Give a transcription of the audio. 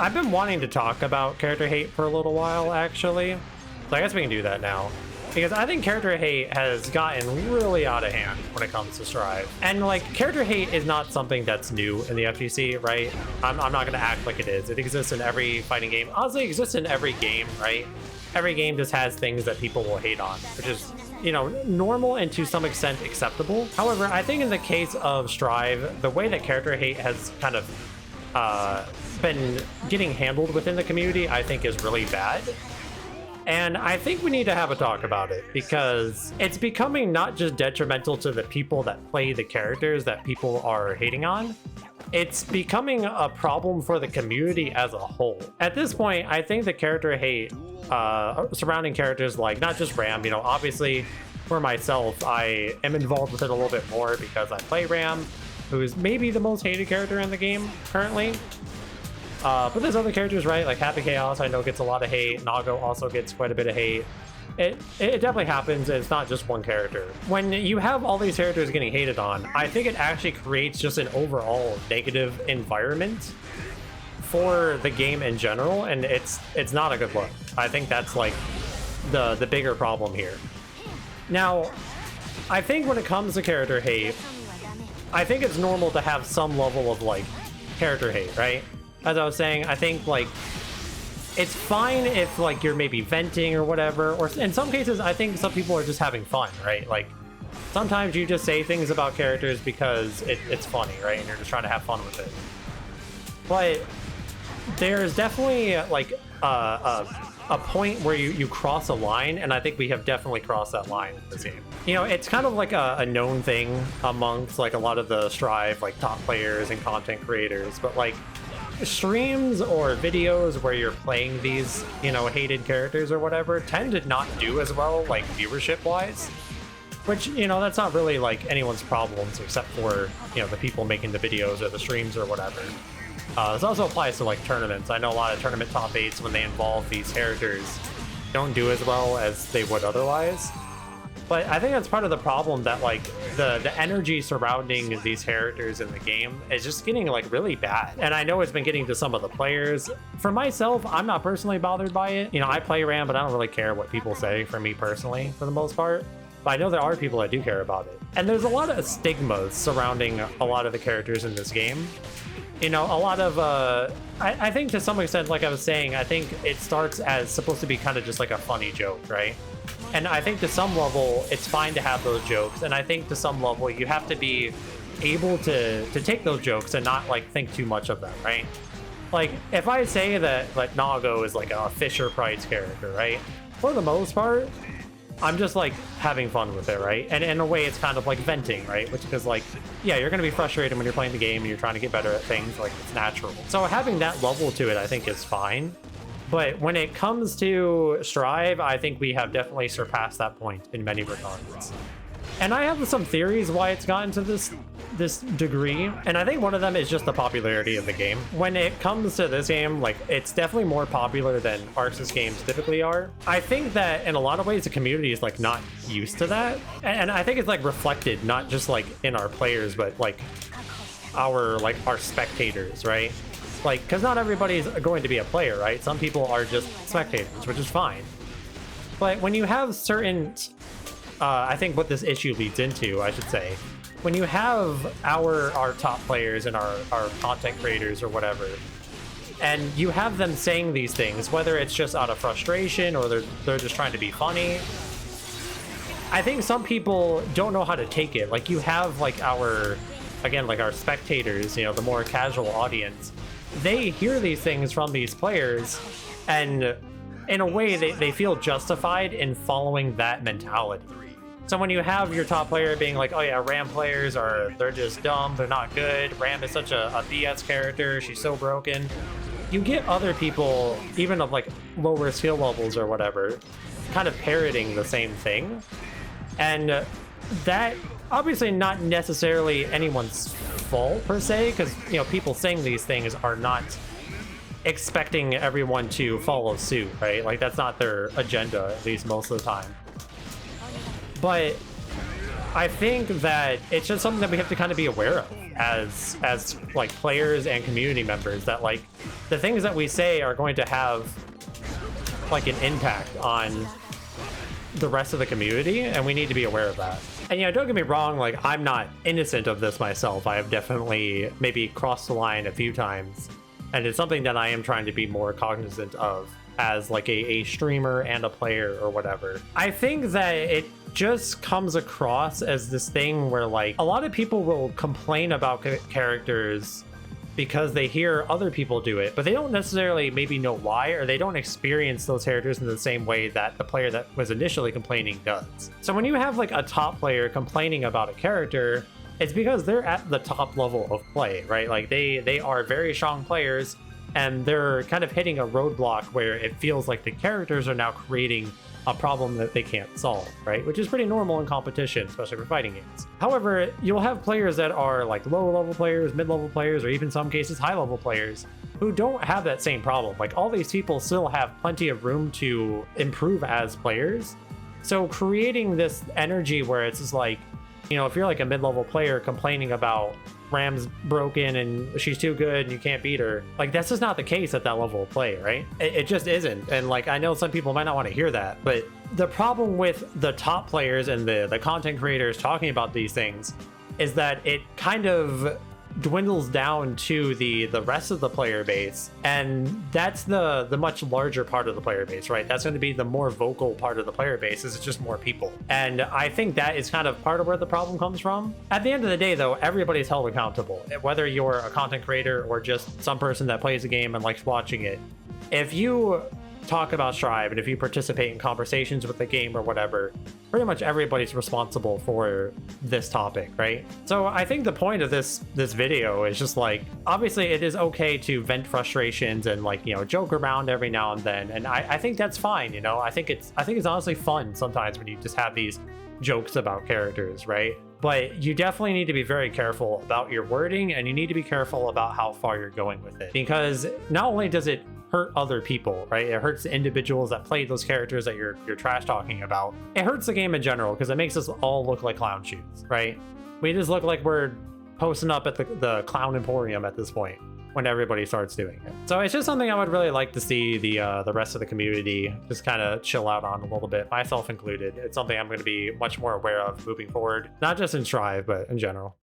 I've been wanting to talk about character hate for a little while, actually. So I guess we can do that now. Because I think character hate has gotten really out of hand when it comes to Strive. And like, character hate is not something that's new in the FGC, right? I'm not gonna act like it is. It exists in every fighting game. Honestly, it exists in every game, right? Every game just has things that people will hate on, which is, you know, normal and to some extent acceptable. However, I think in the case of Strive, the way that character hate has kind of been getting handled within the community, I think is really bad. And I think we need to have a talk about it because it's becoming not just detrimental to the people that play the characters that people are hating on, it's becoming a problem for the community as a whole. At this point, I think the character hate surrounding characters like not just Ram, you know, obviously for myself, I am involved with it a little bit more because I play Ram, who is maybe the most hated character in the game currently. But there's other characters, right? Like Happy Chaos, I know gets a lot of hate. Nago also gets quite a bit of hate. It definitely happens. It's not just one character. When you have all these characters getting hated on, I think it actually creates just an overall negative environment for the game in general, and it's not a good look. I think that's like the bigger problem here. Now, I think when it comes to character hate, I think it's normal to have some level of like character hate, right? As I was saying, I think like it's fine if like you're maybe venting or whatever, or in some cases I think some people are just having fun, right? Like sometimes you just say things about characters because it's funny, right? And you're just trying to have fun with it. But there's definitely like a point where you cross a line, and I think we have definitely crossed that line in this game. You know, it's kind of like a known thing amongst like a lot of the Strive like top players and content creators, but like streams or videos where you're playing these, you know, hated characters or whatever tend to not do as well, like viewership wise, which, you know, that's not really like anyone's problems except for, you know, the people making the videos or the streams or whatever. This also applies to like tournaments. I know a lot of tournament top 8s, when they involve these characters, don't do as well as they would otherwise. But I think that's part of the problem, that like the energy surrounding these characters in the game is just getting like really bad. And I know it's been getting to some of the players. For myself, I'm not personally bothered by it. You know, I play Ram, but I don't really care what people say for me personally, for the most part. But I know there are people that do care about it. And there's a lot of stigmas surrounding a lot of the characters in this game. You know, a lot of, I think to some extent, like I was saying, I think it starts as supposed to be kind of just like a funny joke, right? And I think to some level, it's fine to have those jokes. And I think to some level, you have to be able to take those jokes and not like think too much of them, right? Like if I say that like Nago is like a Fisher Price character, right? For the most part, I'm just like having fun with it, right? And in a way, it's kind of like venting, right? Which is like, yeah, you're gonna be frustrated when you're playing the game and you're trying to get better at things, like it's natural. So having that level to it, I think is fine. But when it comes to Strive, I think we have definitely surpassed that point in many regards. And I have some theories why it's gotten to this degree, and I think one of them is just the popularity of the game. When it comes to this game, like it's definitely more popular than Arxis games typically are. I think that in a lot of ways the community is like not used to that, and I think it's like reflected not just like in our players, but like our spectators, right? Like, because not everybody's going to be a player, right? Some people are just spectators, which is fine. But when you have certain, I think what this issue leads into, I should say, when you have our top players and our content creators or whatever, and you have them saying these things, whether it's just out of frustration or they're just trying to be funny, I think some people don't know how to take it. Like you have like our spectators, you know, the more casual audience, they hear these things from these players, and in a way they feel justified in following that mentality. So when you have your top player being like, oh yeah, Ram players they're just dumb, they're not good, Ram is such a BS character, she's so broken, you get other people, even of like lower skill levels or whatever, kind of parroting the same thing. And that obviously not necessarily anyone's fault per se, because, you know, people saying these things are not expecting everyone to follow suit, right? Like that's not their agenda, at least most of the time. But I think that it's just something that we have to kind of be aware of as like players and community members, that like the things that we say are going to have like an impact on the rest of the community, and we need to be aware of that. And yeah, don't get me wrong, like I'm not innocent of this myself. I have definitely maybe crossed the line a few times, and it's something that I am trying to be more cognizant of as like a streamer and a player or whatever. I think that it just comes across as this thing where like a lot of people will complain about characters because they hear other people do it, but they don't necessarily maybe know why, or they don't experience those characters in the same way that the player that was initially complaining does. So when you have like a top player complaining about a character, it's because they're at the top level of play, right? Like they are very strong players, and they're kind of hitting a roadblock where it feels like the characters are now creating a problem that they can't solve, right? Which is pretty normal in competition, especially for fighting games. However, you'll have players that are like low-level players, mid-level players, or even some cases high-level players who don't have that same problem. Like all these people still have plenty of room to improve as players. So creating this energy where it's just like, you know, if you're like a mid-level player complaining about Ram's broken and she's too good and you can't beat her, like that's just not the case at that level of play, right? It just isn't. And like I know some people might not want to hear that, but the problem with the top players and the content creators talking about these things is that it kind of dwindles down to the rest of the player base, and that's the much larger part of the player base, right? That's going to be the more vocal part of the player base, is it's just more people. And I think that is kind of part of where the problem comes from. At the end of the day though, everybody's held accountable, whether you're a content creator or just some person that plays a game and likes watching it. If you talk about Strive and if you participate in conversations with the game or whatever, pretty much everybody's responsible for this topic, right? So I think the point of this video is just like, obviously it is okay to vent frustrations and like, you know, joke around every now and then, and I think that's fine, you know. I think it's honestly fun sometimes when you just have these jokes about characters, right? But you definitely need to be very careful about your wording, and you need to be careful about how far you're going with it, because not only does it hurt other people, right? It hurts the individuals that play those characters that you're trash talking about. It hurts the game in general because it makes us all look like clown shoes, right? We just look like we're posting up at the clown emporium at this point when everybody starts doing it. So it's just something I would really like to see the rest of the community just kind of chill out on a little bit, myself included. It's something I'm going to be much more aware of moving forward, not just in Strive, but in general.